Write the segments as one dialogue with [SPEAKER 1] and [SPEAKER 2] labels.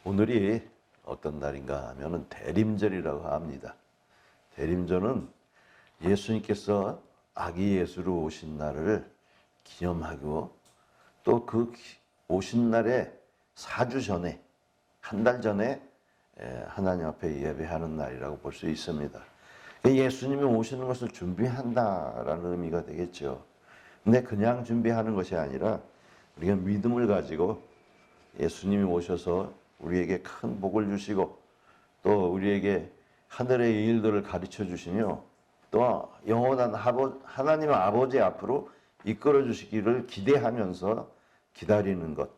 [SPEAKER 1] 오늘이 어떤 날인가 하면은 대림절이라고 합니다. 대림절은 예수님께서 아기 예수로 오신 날을 기념하고 또 그 오신 날에 4주 전에, 한 달 전에 하나님 앞에 예배하는 날이라고 볼 수 있습니다. 예수님이 오시는 것을 준비한다라는 의미가 되겠죠. 근데 그냥 준비하는 것이 아니라 우리가 믿음을 가지고 예수님이 오셔서 우리에게 큰 복을 주시고 또 우리에게 하늘의 일들을 가르쳐 주시며 또 영원한 하나님 아버지 앞으로 이끌어 주시기를 기대하면서 기다리는 것,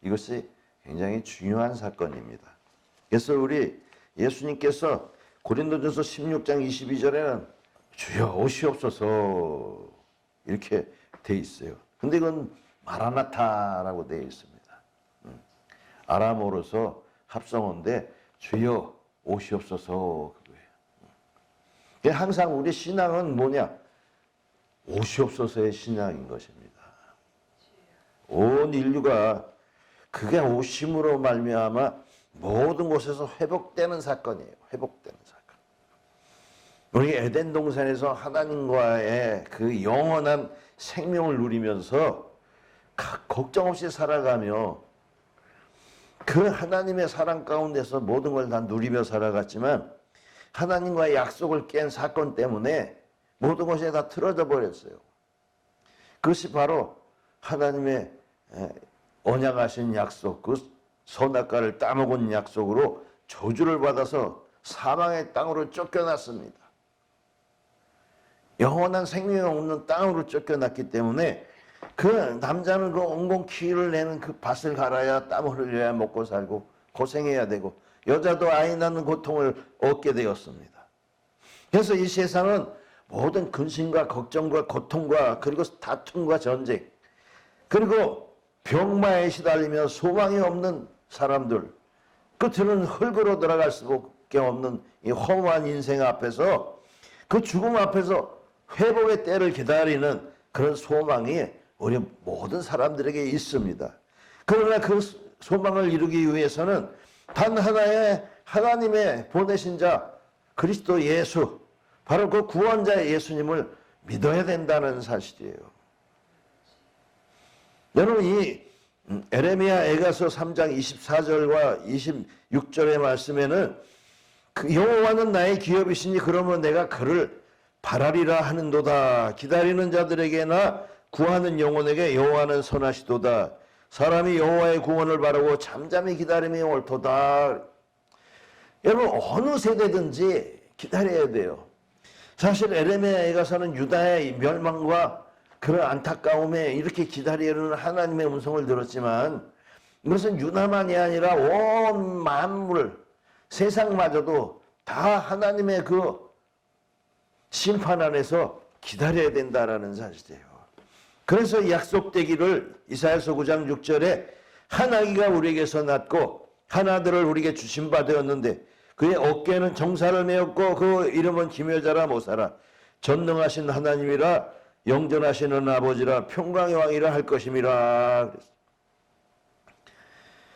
[SPEAKER 1] 이것이 굉장히 중요한 사건입니다. 그래서 우리 예수님께서 고린도전서 16장 22절에는 주여 오시옵소서 이렇게 돼 있어요. 근데 이건 마라나타라고 되어 있습니다. 아람어로서 합성어인데 주여 오시옵소서 그거예요. 항상 우리 신앙은 뭐냐? 오시옵소서의 신앙인 것입니다. 온 인류가 그게 오심으로 말미암아 모든 곳에서 회복되는 사건이에요. 회복되는 사건. 우리 에덴 동산에서 하나님과의 그 영원한 생명을 누리면서 걱정 없이 살아가며 그 하나님의 사랑 가운데서 모든 걸 다 누리며 살아갔지만 하나님과의 약속을 깬 사건 때문에 모든 것이 다 틀어져 버렸어요. 그것이 바로 하나님의 언약하신 약속, 그 선악과를 따먹은 약속으로 저주를 받아서 사망의 땅으로 쫓겨났습니다. 영원한 생명이 없는 땅으로 쫓겨났기 때문에 그 남자는 그 온갖 키를 내는 그 밭을 갈아야 땀을 흘려야 먹고 살고 고생해야 되고 여자도 아이 낳는 고통을 얻게 되었습니다. 그래서 이 세상은 모든 근심과 걱정과 고통과 그리고 다툼과 전쟁 그리고 병마에 시달리며 소망이 없는 사람들 끝으로는 흙으로 들어갈 수밖에 없는 이 허무한 인생 앞에서 그 죽음 앞에서 회복의 때를 기다리는 그런 소망이 우리 모든 사람들에게 있습니다. 그러나 그 소망을 이루기 위해서는 단 하나의 하나님의 보내신 자 그리스도 예수, 바로 그 구원자 예수님을 믿어야 된다는 사실이에요. 여러분 이 에레미야 애가서 3장 24절과 26절의 말씀에는 그 여호와는 나의 기업이시니 그러면 내가 그를 바라리라 하는도다. 기다리는 자들에게나 구하는 영혼에게 여호와는 선하시도다. 사람이 여호와의 구원을 바라고 잠잠히 기다림이 옳도다. 여러분 어느 세대든지 기다려야 돼요. 사실 에레미야에 가서는 유다의 멸망과 그런 안타까움에 이렇게 기다리는 하나님의 음성을 들었지만 이것은 유다만이 아니라 온 만물 세상마저도 다 하나님의 그 심판 안에서 기다려야 된다라는 사실이에요. 그래서 약속되기를 이사야서 9장 6절에 한 아기가 우리에게서 낳고 한 아들을 우리에게 주신 바 되었는데 그의 어깨는 정사를 메었고 그 이름은 기묘자라 모사라 전능하신 하나님이라 영전하시는 아버지라 평강의 왕이라 할 것임이라.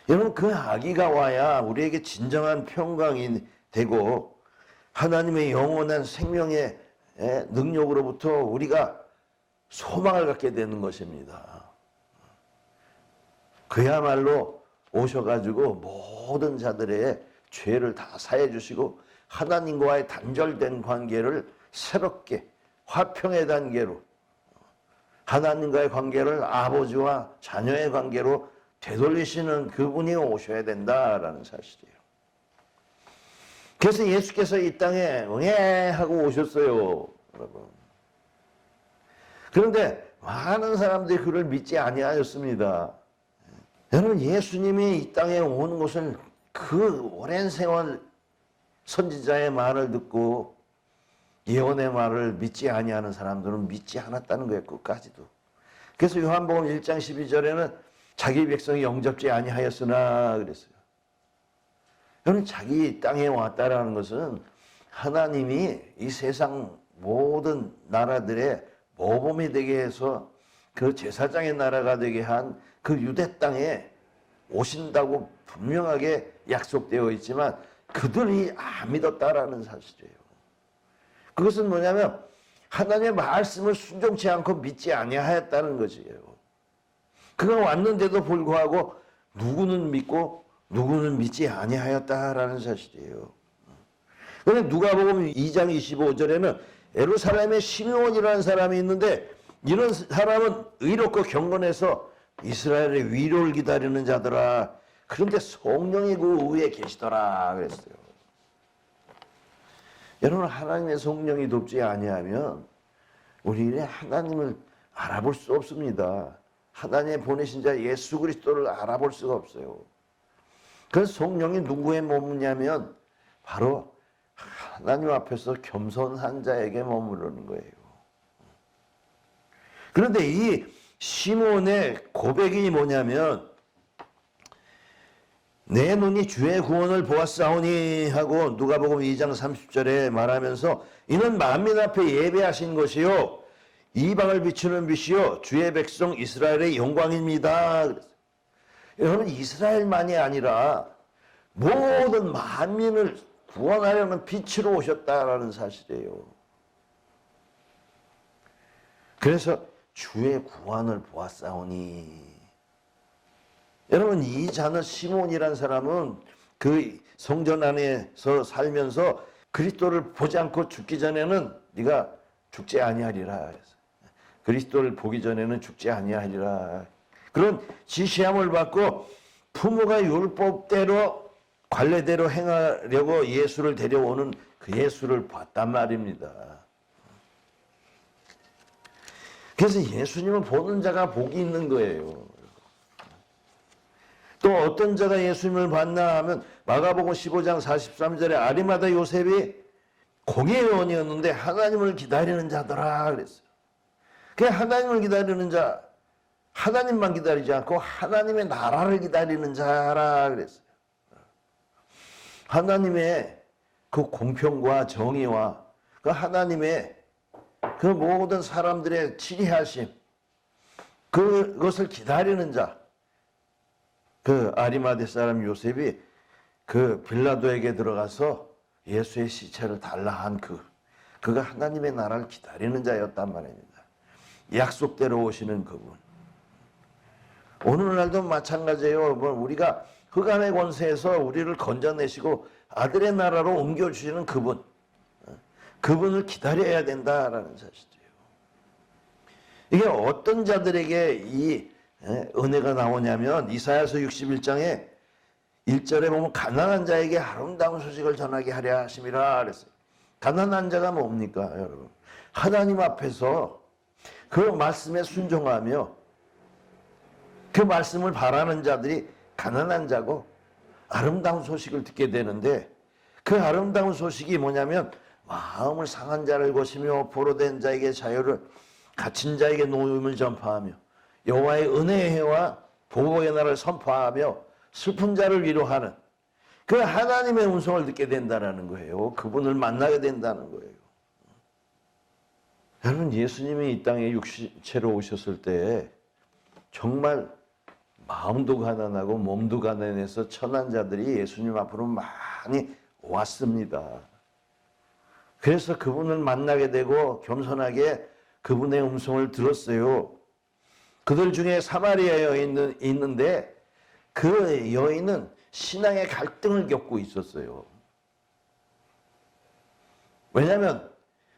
[SPEAKER 1] 여러분 그 아기가 와야 우리에게 진정한 평강이 되고 하나님의 영원한 생명의 능력으로부터 우리가 소망을 갖게 되는 것입니다. 그야말로 오셔가지고 모든 자들의 죄를 다 사해 주시고 하나님과의 단절된 관계를 새롭게 화평의 단계로 하나님과의 관계를 아버지와 자녀의 관계로 되돌리시는 그분이 오셔야 된다라는 사실이에요. 그래서 예수께서 이 땅에 하고 오셨어요, 여러분. 그런데 많은 사람들이 그를 믿지 아니하였습니다. 여러분 예수님이 이 땅에 오는 것을 그 오랜 세월 선지자의 말을 듣고 예언의 말을 믿지 아니하는 사람들은 믿지 않았다는 거예요. 끝까지도. 그래서 요한복음 1장 12절에는 자기 백성이 영접지 아니하였으나 그랬어요. 여러분 자기 땅에 왔다라는 것은 하나님이 이 세상 모든 나라들의 모범이 되게 해서 그 제사장의 나라가 되게 한 그 유대 땅에 오신다고 분명하게 약속되어 있지만 그들이 안 믿었다라는 사실이에요. 그것은 뭐냐면 하나님의 말씀을 순종치 않고 믿지 아니하였다는 것이에요. 그가 왔는데도 불구하고 누구는 믿고 누구는 믿지 아니하였다라는 사실이에요. 그런데 누가복음 2장 25절에는 예루살렘에 시므온이라는 사람이 있는데 이런 사람은 의롭고 경건해서 이스라엘의 위로를 기다리는 자더라. 그런데 성령이 그 위에 계시더라 그랬어요. 여러분, 하나님의 성령이 돕지 아니하면 우리는 하나님을 알아볼 수 없습니다. 하나님의 보내신 자 예수 그리스도를 알아볼 수가 없어요. 그 성령이 누구에 머무냐면 바로 하나님 앞에서 겸손한 자에게 머무르는 거예요. 그런데 이 시몬의 고백이 뭐냐면 내 눈이 주의 구원을 보았사오니 하고 누가복음 2장 30절에 말하면서 이는 만민 앞에 예배하신 것이요 이방을 비추는 빛이요 주의 백성 이스라엘의 영광입니다. 여러분, 이스라엘만이 아니라 모든 만민을 구원하려는 빛으로 오셨다라는 사실이에요. 그래서 주의 구원을 보았사오니, 여러분, 이 자는 시몬이라는 사람은 그 성전 안에서 살면서 그리스도를 보지 않고 죽기 전에는 네가 죽지 아니하리라. 그리스도를 보기 전에는 죽지 아니하리라. 그런 지시함을 받고 부모가 율법대로 관례대로 행하려고 예수를 데려오는 그 예수를 봤단 말입니다. 그래서 예수님을 보는 자가 복이 있는 거예요. 또 어떤 자가 예수님을 봤나 하면 마가복음 15장 43절에 아리마다 요셉이 공예원이었는데 하나님을 기다리는 자더라 그랬어요. 그 하나님을 기다리는 자, 하나님만 기다리지 않고 하나님의 나라를 기다리는 자라 그랬어요. 하나님의 그 공평과 정의와 그 하나님의 그 모든 사람들의 치리하심, 그것을 기다리는 자, 그 아리마대 사람 요셉이 그 빌라도에게 들어가서 예수의 시체를 달라 한 그가 하나님의 나라를 기다리는 자였단 말입니다. 약속대로 오시는 그분. 오늘날도 마찬가지예요. 우리가 흑암의 권세에서 우리를 건져내시고 아들의 나라로 옮겨주시는 그분. 그분을 기다려야 된다라는 사실이에요. 이게 어떤 자들에게 이 은혜가 나오냐면 이사야서 61장에 1절에 보면 가난한 자에게 아름다운 소식을 전하게 하려 하심이라 그랬어요. 가난한 자가 뭡니까, 여러분? 하나님 앞에서 그 말씀에 순종하며 그 말씀을 바라는 자들이 가난한 자고 아름다운 소식을 듣게 되는데 그 아름다운 소식이 뭐냐면 마음을 상한 자를 고시며 포로된 자에게 자유를, 갇힌 자에게 노임을 전파하며 여호와의 은혜의 해와 보복의 날을 선포하며 슬픈 자를 위로하는 그 하나님의 음성을 듣게 된다는 거예요. 그분을 만나게 된다는 거예요. 여러분, 예수님이 이 땅에 육체로 오셨을 때 정말 마음도 가난하고 몸도 가난해서 천한 자들이 예수님 앞으로 많이 왔습니다. 그래서 그분을 만나게 되고 겸손하게 그분의 음성을 들었어요. 그들 중에 사마리아 여인이 있는데 그 여인은 신앙의 갈등을 겪고 있었어요. 왜냐하면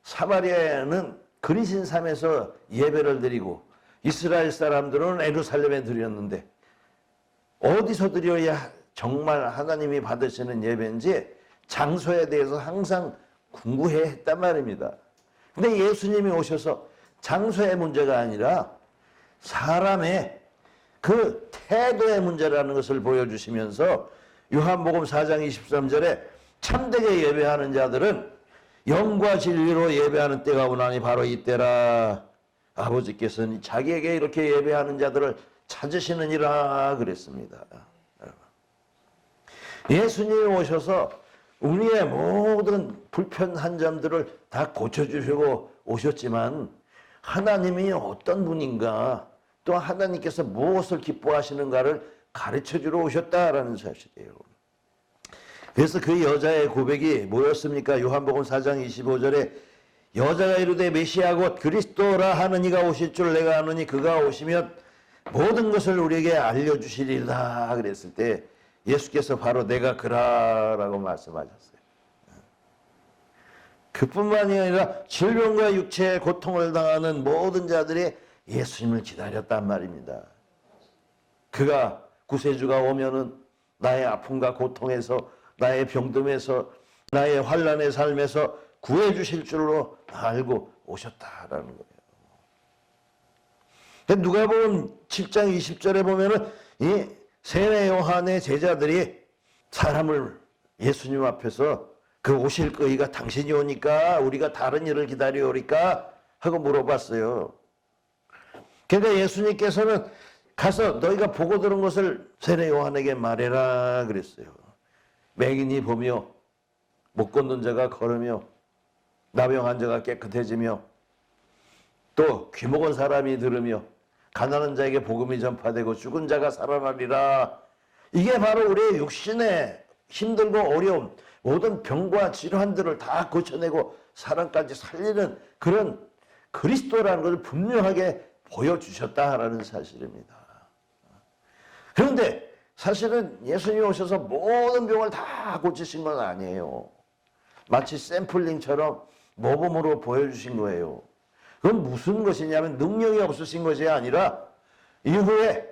[SPEAKER 1] 사마리아는 그리신 삶에서 예배를 드리고 이스라엘 사람들은 예루살렘에 드렸는데 어디서 드려야 정말 하나님이 받으시는 예배인지 장소에 대해서 항상 궁금해 했단 말입니다. 근데 예수님이 오셔서 장소의 문제가 아니라 사람의 그 태도의 문제라는 것을 보여주시면서 요한복음 4장 23절에 참되게 예배하는 자들은 영과 진리로 예배하는 때가 오나니 바로 이때라. 아버지께서는 자기에게 이렇게 예배하는 자들을 찾으시느니라 그랬습니다. 예수님이 오셔서 우리의 모든 불편한 점들을 다 고쳐주시고 오셨지만 하나님이 어떤 분인가, 또 하나님께서 무엇을 기뻐하시는가를 가르쳐주러 오셨다라는 사실이에요. 그래서 그 여자의 고백이 뭐였습니까? 요한복음 4장 25절에 여자가 이르되 메시아 곧 그리스도라 하는 이가 오실 줄 내가 아노니 그가 오시면 모든 것을 우리에게 알려주시리라 그랬을 때 예수께서 바로 내가 그라라고 말씀하셨어요. 그뿐만이 아니라 질병과 육체의 고통을 당하는 모든 자들이 예수님을 기다렸단 말입니다. 그가 구세주가 오면은 나의 아픔과 고통에서 나의 병듦에서 나의 환난의 삶에서 구해 주실 줄로 알고 오셨다라는 거예요. 누가복음 7장 20절에 보면은 이 세례 요한의 제자들이 사람을 예수님 앞에서 그 오실 거이가 당신이 오니까 우리가 다른 일을 기다려오니까 하고 물어봤어요. 그러니까 예수님께서는 가서 너희가 보고 들은 것을 세례 요한에게 말해라 그랬어요. 맹인이 보며 못 걷는 자가 걸으며 나병한 자가 깨끗해지며 또 귀먹은 사람이 들으며 가난한 자에게 복음이 전파되고 죽은 자가 살아나리라. 이게 바로 우리의 육신의 힘들고 어려움 모든 병과 질환들을 다 고쳐내고 사람까지 살리는 그런 그리스도라는 것을 분명하게 보여주셨다라는 사실입니다. 그런데 사실은 예수님이 오셔서 모든 병을 다 고치신 건 아니에요. 마치 샘플링처럼 모범으로 보여주신 거예요. 그건 무슨 것이냐면 능력이 없으신 것이 아니라 이후에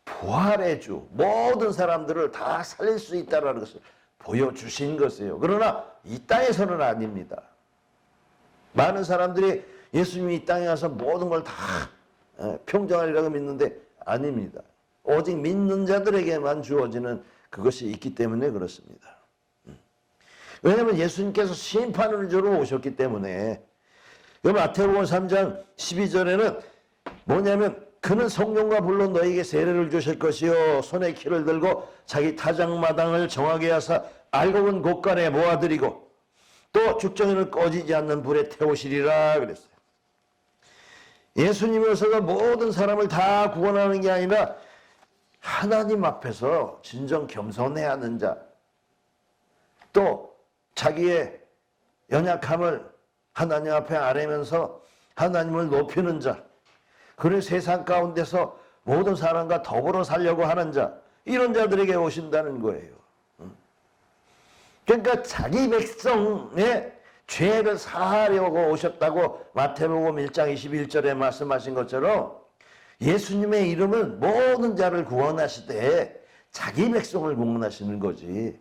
[SPEAKER 1] 부활의 주 모든 사람들을 다 살릴 수 있다는 것을 보여주신 것이에요. 그러나 이 땅에서는 아닙니다. 많은 사람들이 예수님이 이 땅에 와서 모든 걸 다 평정하리라고 믿는데 아닙니다. 오직 믿는 자들에게만 주어지는 그것이 있기 때문에 그렇습니다. 왜냐하면 예수님께서 심판을 주러 오셨기 때문에 마태복음 3장 12절에는 뭐냐면 그는 성령과 불로 너에게 세례를 주실 것이요 손에 키를 들고 자기 타작마당을 정하게 하사 알곡은 곳간에 모아들이고 또 죽정이는 꺼지지 않는 불에 태우시리라 그랬어요. 예수님이 오셔서 모든 사람을 다 구원하는 게 아니라 하나님 앞에서 진정 겸손해야 하는 자, 또 자기의 연약함을 하나님 앞에 아뢰면서 하나님을 높이는 자, 그리고 세상 가운데서 모든 사람과 더불어 살려고 하는 자, 이런 자들에게 오신다는 거예요. 그러니까 자기 백성의 죄를 사하려고 오셨다고 마태복음 1장 21절에 말씀하신 것처럼 예수님의 이름은 모든 자를 구원하시되 자기 백성을 구원하시는 거지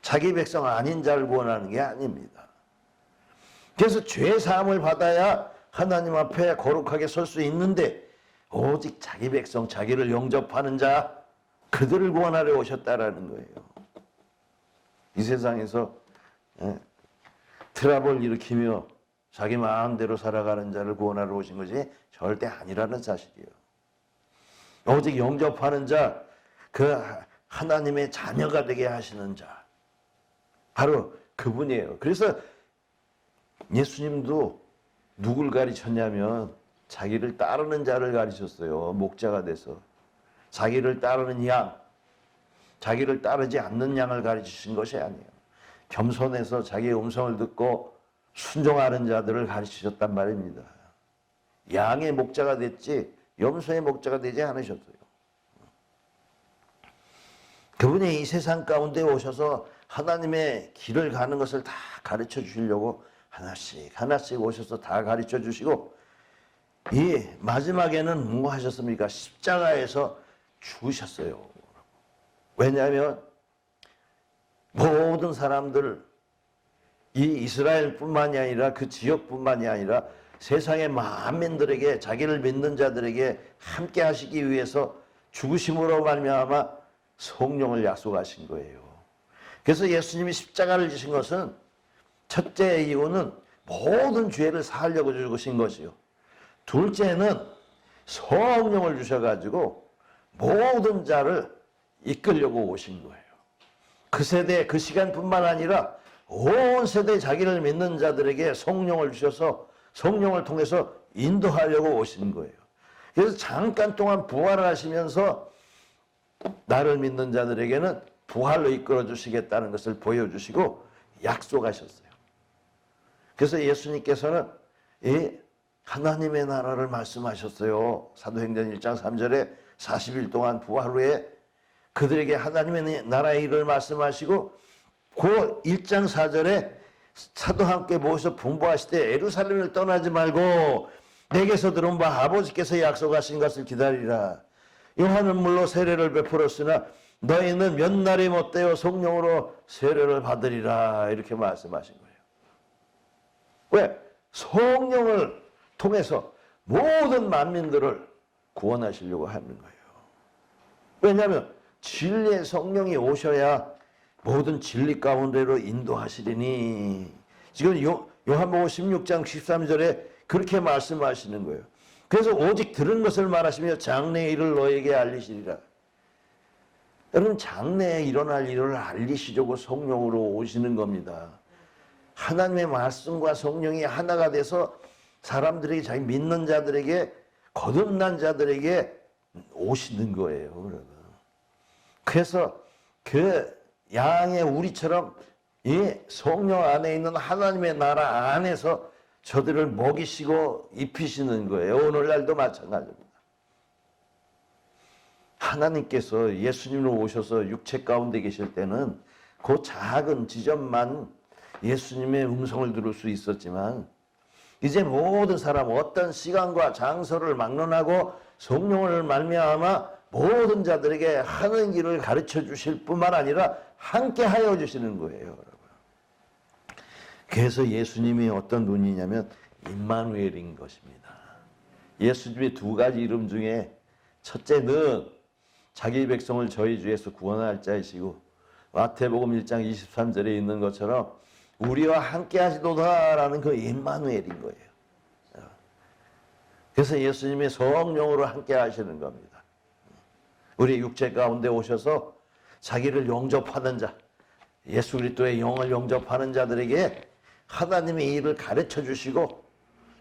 [SPEAKER 1] 자기 백성 아닌 자를 구원하는 게 아닙니다. 그래서 죄 사함을 받아야 하나님 앞에 거룩하게 설 수 있는데 오직 자기 백성, 자기를 영접하는 자, 그들을 구원하려 오셨다라는 거예요. 이 세상에서 트러블을 일으키며 자기 마음대로 살아가는 자를 구원하러 오신 것이 절대 아니라는 사실이에요. 오직 영접하는 자, 그 하나님의 자녀가 되게 하시는 자, 바로 그분이에요. 그래서 예수님도 누굴 가르쳤냐면 자기를 따르는 자를 가르쳤어요. 목자가 돼서 자기를 따르는 양, 자기를 따르지 않는 양을 가르치신 것이 아니에요. 겸손해서 자기의 음성을 듣고 순종하는 자들을 가르치셨단 말입니다. 양의 목자가 됐지 염소의 목자가 되지 않으셨어요. 그분이 이 세상 가운데 오셔서 하나님의 길을 가는 것을 다 가르쳐 주시려고 하나씩 하나씩 오셔서 다 가르쳐 주시고 이 마지막에는 뭐 하셨습니까? 십자가에서 죽으셨어요. 왜냐하면 모든 사람들 이 이스라엘뿐만이 아니라 그 지역뿐만이 아니라 세상의 만민들에게 자기를 믿는 자들에게 함께 하시기 위해서 죽으심으로 말미암아 성령을 약속하신 거예요. 그래서 예수님이 십자가를 지신 것은 첫째 이유는 모든 죄를 사하려고 죽으신 것이요. 둘째는 성령을 주셔가지고 모든 자를 이끌려고 오신 거예요. 그 세대, 그 시간뿐만 아니라 온 세대 자기를 믿는 자들에게 성령을 주셔서 성령을 통해서 인도하려고 오신 거예요. 그래서 잠깐 동안 부활을 하시면서 나를 믿는 자들에게는 부활로 이끌어 주시겠다는 것을 보여주시고 약속하셨어요. 그래서 예수님께서는 이 하나님의 나라를 말씀하셨어요. 사도행전 1장 3절에 40일 동안 부활 후에 그들에게 하나님의 나라의 일을 말씀하시고 그 1장 4절에 사도와 함께 모여서 분부하시되 예루살렘을 떠나지 말고 내게서 들은 바 아버지께서 약속하신 것을 기다리라. 요한은 물로 세례를 베풀었으나 너희는 몇 날이 못되어 성령으로 세례를 받으리라. 이렇게 말씀하신 거예요. 왜? 성령을 통해서 모든 만민들을 구원하시려고 하는 거예요. 왜냐하면 진리의 성령이 오셔야 모든 진리 가운데로 인도하시리니. 지금 요한복음 16장 13절에 그렇게 말씀하시는 거예요. 그래서 오직 들은 것을 말하시며 장래의 일을 너에게 알리시리라. 여러분, 장래에 일어날 일을 알리시려고 성령으로 오시는 겁니다. 하나님의 말씀과 성령이 하나가 돼서 사람들에게, 자기 믿는 자들에게, 거듭난 자들에게 오시는 거예요. 그러면. 그래서 그 양의 우리처럼 이 성령 안에 있는 하나님의 나라 안에서 저들을 먹이시고 입히시는 거예요. 오늘날도 마찬가지입니다. 하나님께서 예수님으로 오셔서 육체 가운데 계실 때는 그 작은 지점만 예수님의 음성을 들을 수 있었지만 이제 모든 사람 어떤 시간과 장소를 막론하고 성령을 말미암아 모든 자들에게 하는 길을 가르쳐 주실 뿐만 아니라 함께 하여 주시는 거예요. 여러분. 그래서 예수님이 어떤 분이냐면 임마누엘인 것입니다. 예수님의 두 가지 이름 중에 첫째는 자기 백성을 저희 주에서 구원할 자이시고 마태복음 1장 23절에 있는 것처럼 우리와 함께 하시도다라는 그 임마누엘인 거예요. 그래서 예수님이 성령으로 함께 하시는 겁니다. 우리 육체 가운데 오셔서 자기를 영접하는 자, 예수 그리스도의 영을 영접하는 자들에게 하나님의 일을 가르쳐 주시고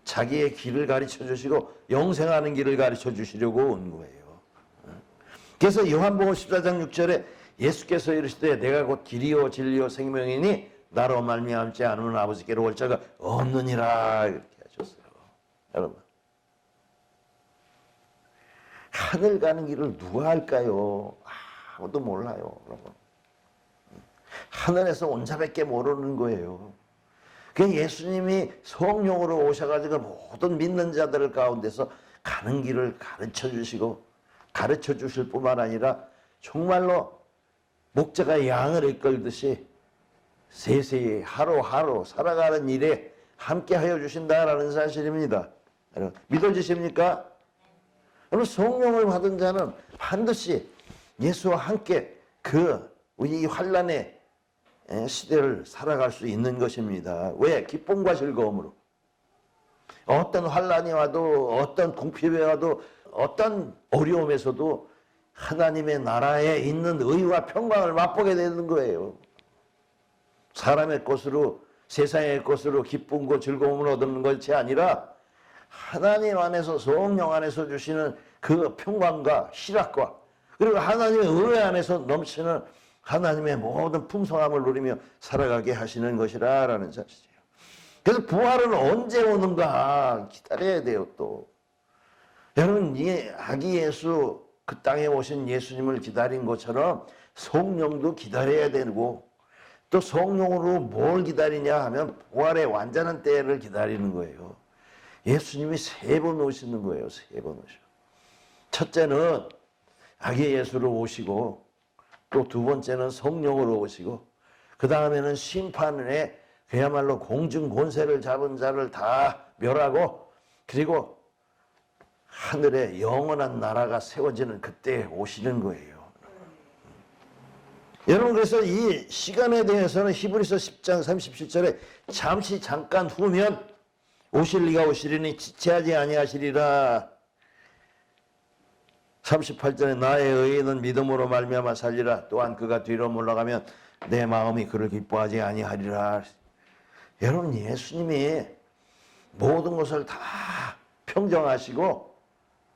[SPEAKER 1] 자기의 길을 가르쳐 주시고 영생하는 길을 가르쳐 주시려고 온 거예요. 그래서 요한복음 14장 6절에 예수께서 이르시되 내가 곧 길이요 진리요 생명이니 나로 말미암지 않으면 아버지께로 올 자가 없느니라. 이렇게 하셨어요. 여러분, 하늘 가는 길을 누가 할까요? 아무도 몰라요. 여러분. 하늘에서 온 자밖에 모르는 거예요. 그 예수님이 성령으로 오셔가지고 모든 믿는 자들 가운데서 가는 길을 가르쳐 주시고 가르쳐 주실 뿐만 아니라 정말로 목자가 양을 이끌듯이 세세히 하루하루 살아가는 일에 함께 하여 주신다라는 사실입니다. 여러분, 믿어지십니까? 여러분, 성령을 받은 자는 반드시 예수와 함께 이 환난의 시대를 살아갈 수 있는 것입니다. 왜? 기쁨과 즐거움으로. 어떤 환난이 와도 어떤 궁핍이 와도 어떤 어려움에서도 하나님의 나라에 있는 의와 평강을 맛보게 되는 거예요. 사람의 것으로 세상의 것으로 기쁨과 즐거움을 얻는 것이 아니라 하나님 안에서 성령 안에서 주시는 그 평강과 희락과 그리고 하나님의 은혜 안에서 넘치는 하나님의 모든 풍성함을 누리며 살아가게 하시는 것이라는 사실이에요. 그래서 부활은 언제 오는가 기다려야 돼요. 또 여러분, 이 아기 예수 그 땅에 오신 예수님을 기다린 것처럼 성령도 기다려야 되고 또 성령으로 뭘 기다리냐 하면 부활의 완전한 때를 기다리는 거예요. 예수님이 3번 오시는 거예요. 3번 오셔. 첫째는 아기 예수로 오시고 또 두 번째는 성령으로 오시고 그 다음에는 심판에 그야말로 공중 권세를 잡은 자를 다 멸하고 그리고 하늘에 영원한 나라가 세워지는 그때 오시는 거예요. 여러분, 그래서 이 시간에 대해서는 히브리서 10장 37절에 잠깐 후면 오실 리가 오시리니 지체하지 아니하시리라. 38절에 나의 의인은 믿음으로 말미암아 살리라. 또한 그가 뒤로 물러가면 내 마음이 그를 기뻐하지 아니하리라. 여러분, 예수님이 모든 것을 다 평정하시고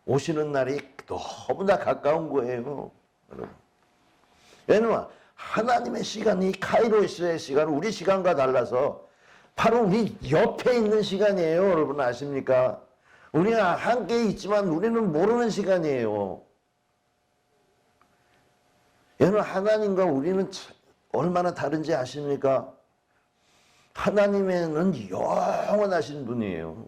[SPEAKER 1] 오시는 날이 너무나 가까운 거예요. 여러분. 왜냐면 하나님의 시간이 카이로스의 시간은 우리 시간과 달라서 바로 우리 옆에 있는 시간이에요. 여러분 아십니까? 우리가 함께 있지만 우리는 모르는 시간이에요. 여러분 하나님과 우리는 얼마나 다른지 아십니까? 하나님은 영원하신 분이에요.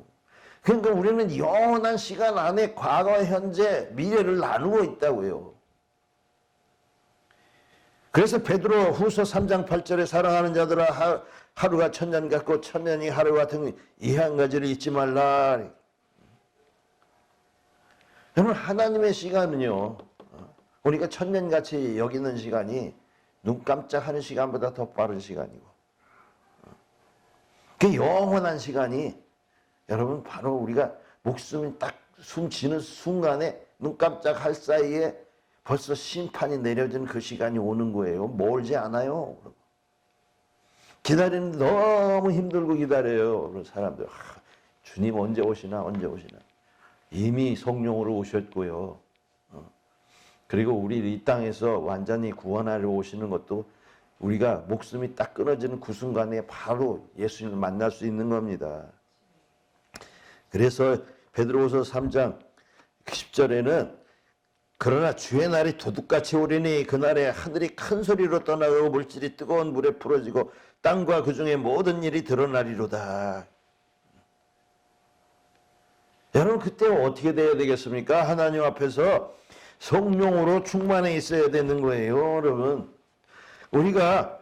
[SPEAKER 1] 그러니까 우리는 영원한 시간 안에 과거, 현재, 미래를 나누고 있다고요. 그래서 베드로 후서 3장 8절에 사랑하는 자들아 하루가 천년 같고 천년이 하루 같은 이 한 가지를 잊지 말라. 여러분 하나님의 시간은요, 우리가 천년같이 여기는 시간이 눈 깜짝하는 시간보다 더 빠른 시간이고, 그 영원한 시간이 여러분 바로 우리가 목숨이 딱 숨 지는 순간에 눈 깜짝할 사이에 벌써 심판이 내려진 그 시간이 오는 거예요. 멀지 않아요. 기다리는 너무 힘들고 기다려요. 그런 사람들 주님 언제 오시나 언제 오시나. 이미 성령으로 오셨고요. 그리고 우리 이 땅에서 완전히 구원하러 오시는 것도 우리가 목숨이 딱 끊어지는 그 순간에 바로 예수님을 만날 수 있는 겁니다. 그래서 베드로후서 3장 10절에는 그러나 주의 날이 도둑같이 오리니 그날에 하늘이 큰 소리로 떠나고 물질이 뜨거운 물에 풀어지고 땅과 그 중에 모든 일이 드러나리로다. 여러분 그때 어떻게 돼야 되겠습니까? 하나님 앞에서 성령으로 충만해 있어야 되는 거예요. 여러분 우리가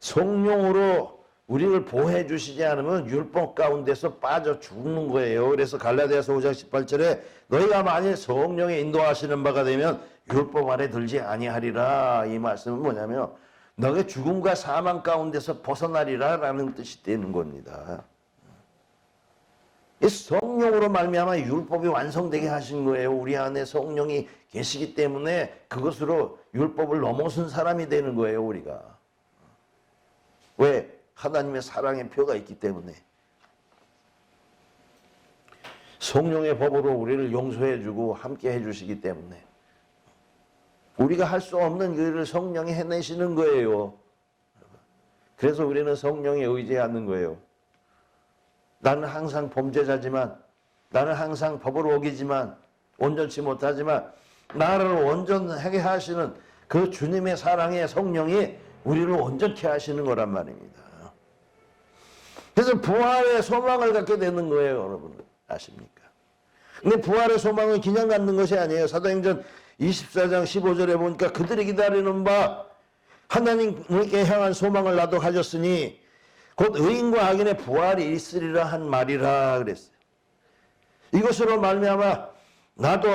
[SPEAKER 1] 성령으로 우리를 보호해 주시지 않으면 율법 가운데서 빠져 죽는 거예요. 그래서 갈라디아서 5장 18절에 너희가 만일 성령의 인도하시는 바가 되면 율법 아래 들지 아니하리라. 이 말씀은 뭐냐면 너의 죽음과 사망 가운데서 벗어나리라 라는 뜻이 되는 겁니다. 이 성령으로 말미암아 율법이 완성되게 하신 거예요. 우리 안에 성령이 계시기 때문에 그것으로 율법을 넘어선 사람이 되는 거예요. 우리가. 왜? 하나님의 사랑의 표가 있기 때문에. 성령의 법으로 우리를 용서해 주고 함께 해 주시기 때문에 우리가 할 수 없는 일을 성령이 해내시는 거예요. 그래서 우리는 성령에 의지하는 거예요. 나는 항상 범죄자지만, 나는 항상 법을 어기지만, 온전치 못하지만 나를 온전하게 하시는 그 주님의 사랑의 성령이 우리를 온전케 하시는 거란 말입니다. 그래서 부활의 소망을 갖게 되는 거예요. 여러분 아십니까? 근데 부활의 소망은 그냥 갖는 것이 아니에요. 사도행전 24장 15절에 보니까 그들이 기다리는 바 하나님께 향한 소망을 나도 가졌으니 곧 의인과 악인의 부활이 있으리라 한 말이라 그랬어요. 이것으로 말미암아 나도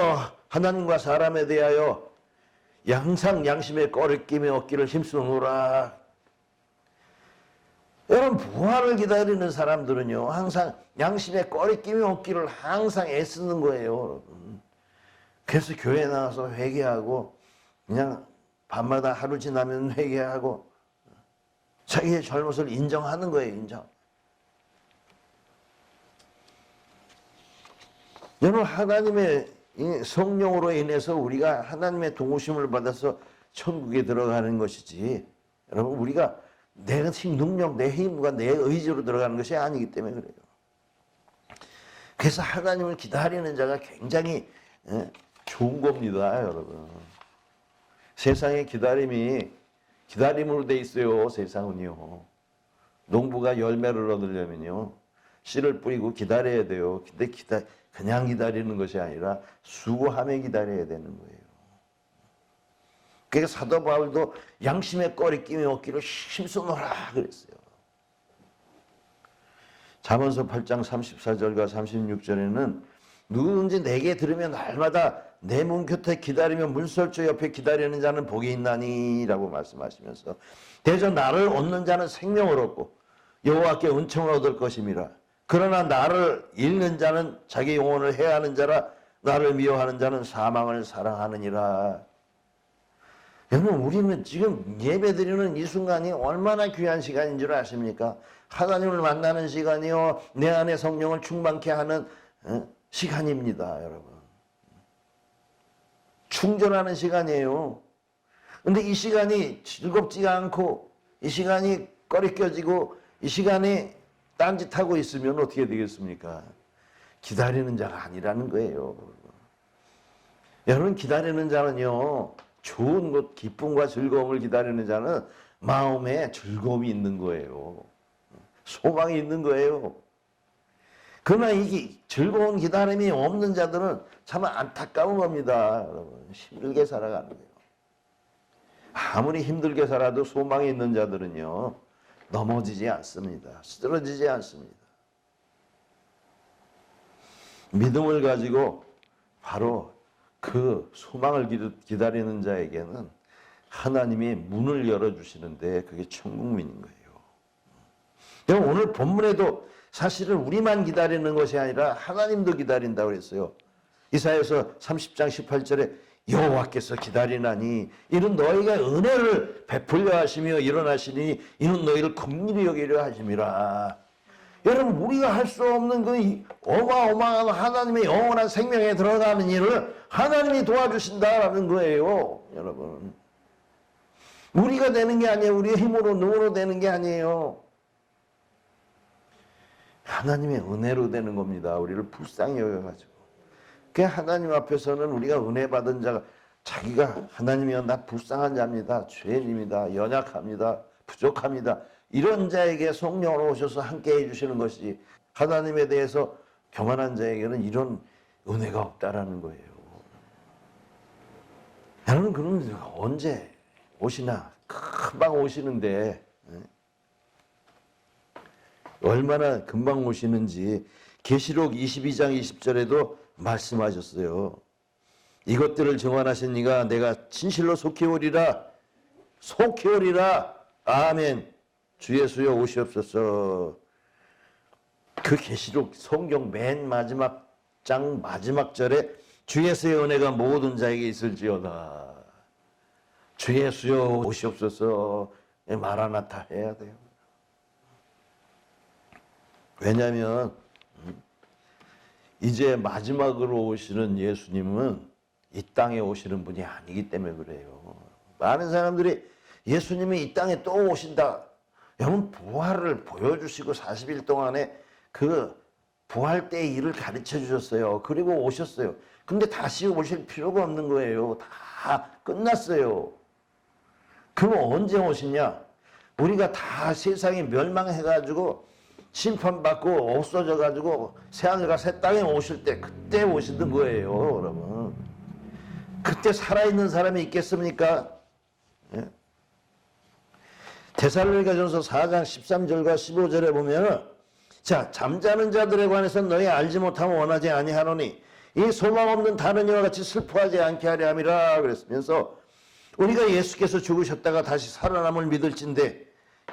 [SPEAKER 1] 하나님과 사람에 대하여 항상 양심의 꺼리낌이 없기를 힘쓰노라. 여러분 부활을 기다리는 사람들은요 항상 양심의 꺼리낌이 없기를 항상 애쓰는 거예요. 여러분. 그래서 교회 나와서 회개하고 그냥 밤마다 하루 지나면 회개하고 자기의 잘못을 인정하는 거예요. 인정. 여러분 하나님의 성령으로 인해서 우리가 하나님의 도우심을 받아서 천국에 들어가는 것이지, 여러분 우리가 내 능력, 내 힘과 내 의지로 들어가는 것이 아니기 때문에 그래요. 그래서 하나님을 기다리는 자가 굉장히 좋은 겁니다. 여러분 세상의 기다림으로 돼 있어요. 세상은요. 농부가 열매를 얻으려면요 씨를 뿌리고 기다려야 돼요. 근데 그냥 기다리는 것이 아니라 수고하며 기다려야 되는 거예요. 그러니까 사도 바울도 양심의 꺼리낌이 없기를 힘쓰노라 그랬어요. 잠언서 8장 34절과 36절에는 누구든지 내게 들으면 날마다 내 문 곁에 기다리며 문설주 옆에 기다리는 자는 복이 있나니 라고 말씀하시면서 대저 나를 얻는 자는 생명을 얻고 여호와께 은총을 얻을 것임이라. 그러나 나를 잃는 자는 자기 영혼을 해하는 자라. 나를 미워하는 자는 사망을 사랑하느니라. 여러분 우리는 지금 예배드리는 이 순간이 얼마나 귀한 시간인 줄 아십니까? 하나님을 만나는 시간이요 내 안에 성령을 충만케 하는 시간입니다. 여러분 충전하는 시간이에요. 근데 이 시간이 즐겁지가 않고 이 시간이 꺼리껴지고 이 시간에 딴짓하고 있으면 어떻게 되겠습니까? 기다리는 자가 아니라는 거예요. 여러분, 기다리는 자는요, 좋은 것, 기쁨과 즐거움을 기다리는 자는 마음에 즐거움이 있는 거예요. 소망이 있는 거예요. 그러나 이게 즐거운 기다림이 없는 자들은 참 안타까운 겁니다. 여러분, 힘들게 살아가는 거예요. 아무리 힘들게 살아도 소망이 있는 자들은요, 넘어지지 않습니다. 쓰러지지 않습니다. 믿음을 가지고 바로 그 소망을 기다리는 자에게는 하나님이 문을 열어주시는데 그게 천국민인 거예요. 오늘 본문에도 사실은 우리만 기다리는 것이 아니라 하나님도 기다린다고 그랬어요. 이사야서 30장 18절에 여호와께서 기다리나니 이는 너희가 은혜를 베풀려 하시며 일어나시니 이는 너희를 긍휼히 여기려 하심이라. 여러분, 우리가 할 수 없는 그 어마어마한 하나님의 영원한 생명에 들어가는 일을 하나님이 도와주신다라는 거예요. 여러분, 우리가 되는 게 아니에요. 우리의 힘으로 능으로 되는 게 아니에요. 하나님의 은혜로 되는 겁니다. 우리를 불쌍히 여겨가지고. 그 하나님 앞에서는 우리가 은혜 받은 자가 자기가 하나님이여 나 불쌍한 자입니다. 죄인입니다. 연약합니다. 부족합니다. 이런 자에게 성령으로 오셔서 함께 해주시는 것이 하나님에 대해서 교만한 자에게는 이런 은혜가 없다라는 거예요. 여러분, 그럼 언제 오시나? 금방 오시는데 얼마나 금방 오시는지 계시록 22장 20절에도 말씀하셨어요. 이것들을 정언하신 이가 내가 진실로 속히 오리라. 속히 오리라. 아멘. 주 예수여 오시옵소서. 그 계시록 성경 맨 마지막 장 마지막 절에 주 예수의 은혜가 모든 자에게 있을지어다. 주 예수여 오시옵소서. 마라나타 해야 돼요. 왜냐하면 이제 마지막으로 오시는 예수님은 이 땅에 오시는 분이 아니기 때문에 그래요. 많은 사람들이 예수님이 이 땅에 또 오신다. 여러분, 부활을 보여주시고 40일 동안에 그 부활 때의 일을 가르쳐 주셨어요. 그리고 오셨어요. 근데 다시 오실 필요가 없는 거예요. 다 끝났어요. 그럼 언제 오시냐? 우리가 다 세상이 멸망해가지고 심판받고 없어져가지고 새하늘과 새 땅에 오실 때 그때 오시는 거예요. 여러분, 그때 살아있는 사람이 있겠습니까? 예? 데살로니가전서 4장 13절과 15절에 보면 자, 잠자는 자들에 관해서 너희 알지 못하면 원하지 아니하노니 이 소망 없는 다른 이와 같이 슬퍼하지 않게 하려 함이라 그랬으면서 우리가 예수께서 죽으셨다가 다시 살아남을 믿을진데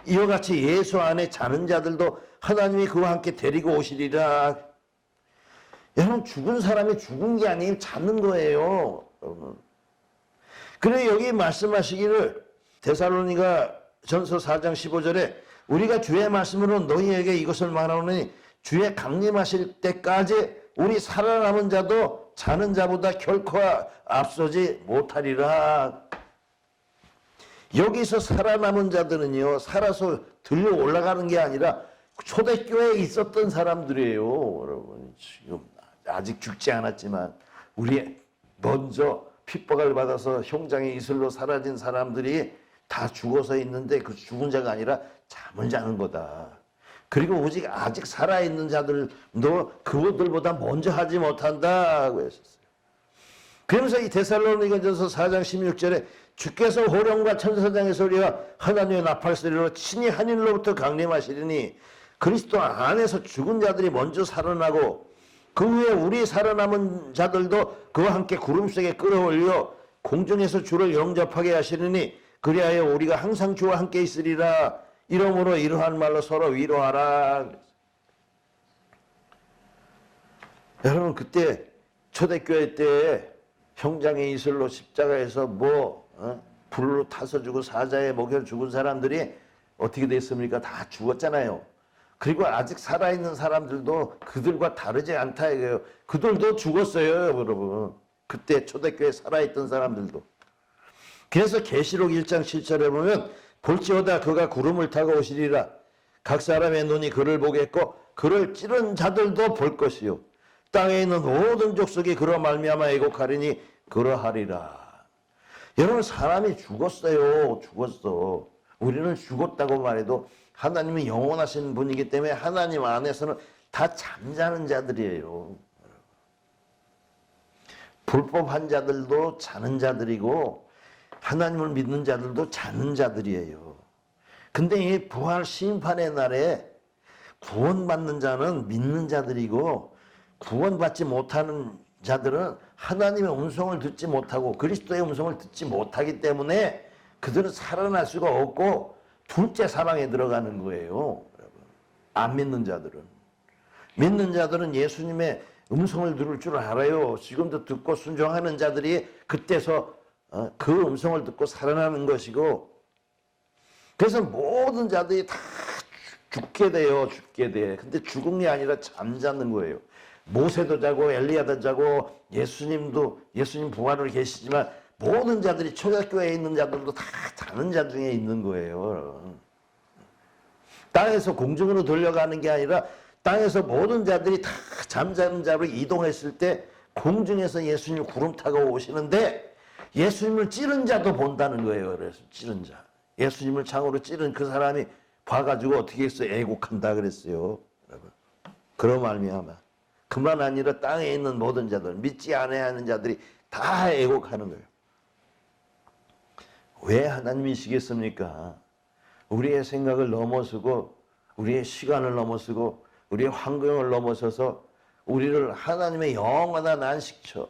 [SPEAKER 1] 이와 같이 예수 안에 자는 자들도 하나님이 그와 함께 데리고 오시리라. 여러분, 죽은 사람이 죽은 게 아니에요. 자는 거예요. 여러분. 그래 여기 말씀하시기를 데살로니가 전서 4장 15절에 우리가 주의 말씀으로 너희에게 이것을 말하노니 주의 강림하실 때까지 우리 살아남은 자도 자는 자보다 결코 앞서지 못하리라. 여기서 살아남은 자들은요, 살아서 들려 올라가는 게 아니라 초대교회에 있었던 사람들이에요. 여러분, 지금 아직 죽지 않았지만 우리 먼저 핍박을 받아서 형장의 이슬로 사라진 사람들이 다 죽어서 있는데 그 죽은 자가 아니라 잠을 자는 거다. 그리고 오직 아직 살아있는 자들도 그분들보다 먼저 하지 못한다고 했었어요. 그러면서 이 데살로니가전서 4장 16절에 주께서 호령과 천사장의 소리와 하나님의 나팔 소리로 친히 하늘로부터 강림하시리니 그리스도 안에서 죽은 자들이 먼저 살아나고 그 후에 우리 살아남은 자들도 그와 함께 구름 속에 끌어올려 공중에서 주를 영접하게 하시리니 그리하여 우리가 항상 주와 함께 있으리라. 이러므로 이러한 말로 서로 위로하라. 여러분, 그때 초대교회 때 형장의 이슬로 십자가에서 불로 타서 죽고 사자의 목에서 죽은 사람들이 어떻게 됐습니까? 다 죽었잖아요. 그리고 아직 살아있는 사람들도 그들과 다르지 않다 이거예요. 그들도 죽었어요, 여러분. 그때 초대교회에 살아있던 사람들도. 그래서 계시록 1장 7절에 보면 볼지어다 그가 구름을 타고 오시리라. 각 사람의 눈이 그를 보겠고 그를 찌른 자들도 볼 것이요 땅에 있는 모든 족속이 그로 말미암아 애곡하리니 그러하리라. 여러분, 사람이 죽었어요. 죽었어. 우리는 죽었다고 말해도 하나님은 영원하신 분이기 때문에 하나님 안에서는 다 잠자는 자들이에요. 불법한 자들도 자는 자들이고 하나님을 믿는 자들도 자는 자들이에요. 근데 이 부활 심판의 날에 구원받는 자는 믿는 자들이고 구원받지 못하는 자들은 하나님의 음성을 듣지 못하고 그리스도의 음성을 듣지 못하기 때문에 그들은 살아날 수가 없고 둘째 사망에 들어가는 거예요. 여러분. 안 믿는 자들은. 믿는 자들은 예수님의 음성을 들을 줄 알아요. 지금도 듣고 순종하는 자들이 그때서 그 음성을 듣고 살아나는 것이고, 그래서 모든 자들이 다 죽게 돼요. 죽게 돼. 근데 죽음이 아니라 잠자는 거예요. 모세도 자고 엘리야도 자고 예수님 부활을 계시지만 모든 자들이 초대교회에 있는 자들도 다 자는 자 중에 있는 거예요. 땅에서 공중으로 돌려가는 게 아니라 땅에서 모든 자들이 다 잠자는 자로 이동했을 때 공중에서 예수님 구름 타고 오시는데 예수님을 찌른 자도 본다는 거예요. 그래서 찌른 자. 예수님을 창으로 찌른 그 사람이 봐가지고 어떻게 했어요? 애곡한다 그랬어요. 여러분. 그런 말미암아. 그만 아니라 땅에 있는 모든 자들, 믿지 않아야 자들이 다 애곡하는 거예요. 왜 하나님이시겠습니까? 우리의 생각을 넘어서고 우리의 시간을 넘어서고 우리의 환경을 넘어서서 우리를 하나님의 영원한 안식처,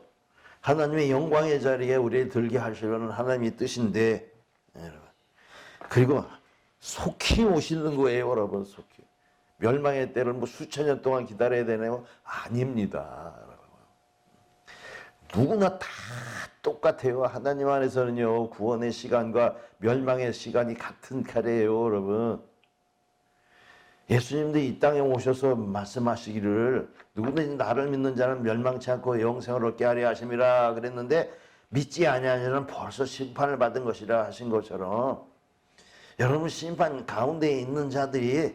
[SPEAKER 1] 하나님의 영광의 자리에 우리를 들게 하시려는 하나님의 뜻인데, 여러분. 그리고 속히 오시는 거예요, 여러분. 속히. 멸망의 때를 뭐 수천 년 동안 기다려야 되나요? 아닙니다. 누구나 다 똑같아요. 하나님 안에서는요, 구원의 시간과 멸망의 시간이 같은 칼이에요, 여러분. 예수님도 이 땅에 오셔서 말씀하시기를 누구든지 나를 믿는 자는 멸망치 않고 영생을 얻게 하려 하심이라 그랬는데 믿지 아니하는 자는 벌써 심판을 받은 것이라 하신 것처럼 여러분, 심판 가운데 있는 자들이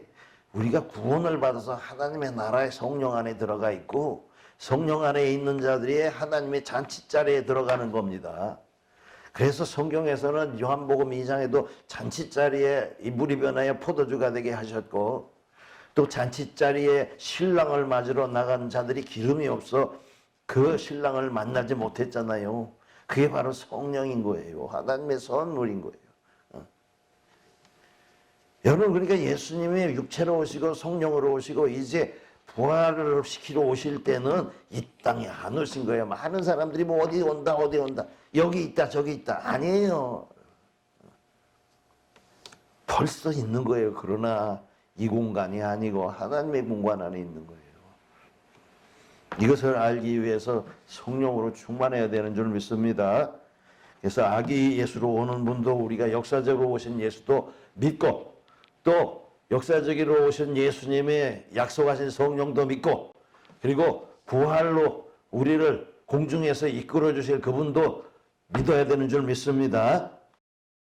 [SPEAKER 1] 우리가 구원을 받아서 하나님의 나라의 성령 안에 들어가 있고 성령 안에 있는 자들이 하나님의 잔치자리에 들어가는 겁니다. 그래서 성경에서는 요한복음 2장에도 잔치자리에 이 물이 변하여 포도주가 되게 하셨고 또 잔치자리에 신랑을 맞으러 나간 자들이 기름이 없어 그 신랑을 만나지 못했잖아요. 그게 바로 성령인 거예요. 하나님의 선물인 거예요. 여러분, 그러니까 예수님이 육체로 오시고 성령으로 오시고 이제 부활을 시키러 오실 때는 이 땅에 안 오신 거예요. 많은 사람들이 뭐 어디 온다 여기 있다 저기 있다. 아니에요. 벌써 있는 거예요. 그러나 이 공간이 아니고 하나님의 공간 안에 있는 거예요. 이것을 알기 위해서 성령으로 충만해야 되는 줄 믿습니다. 그래서 아기 예수로 오는 분도 우리가 역사적으로 오신 예수도 믿고 또 역사적으로 오신 예수님의 약속하신 성령도 믿고 그리고 부활로 우리를 공중에서 이끌어 주실 그분도 믿어야 되는 줄 믿습니다.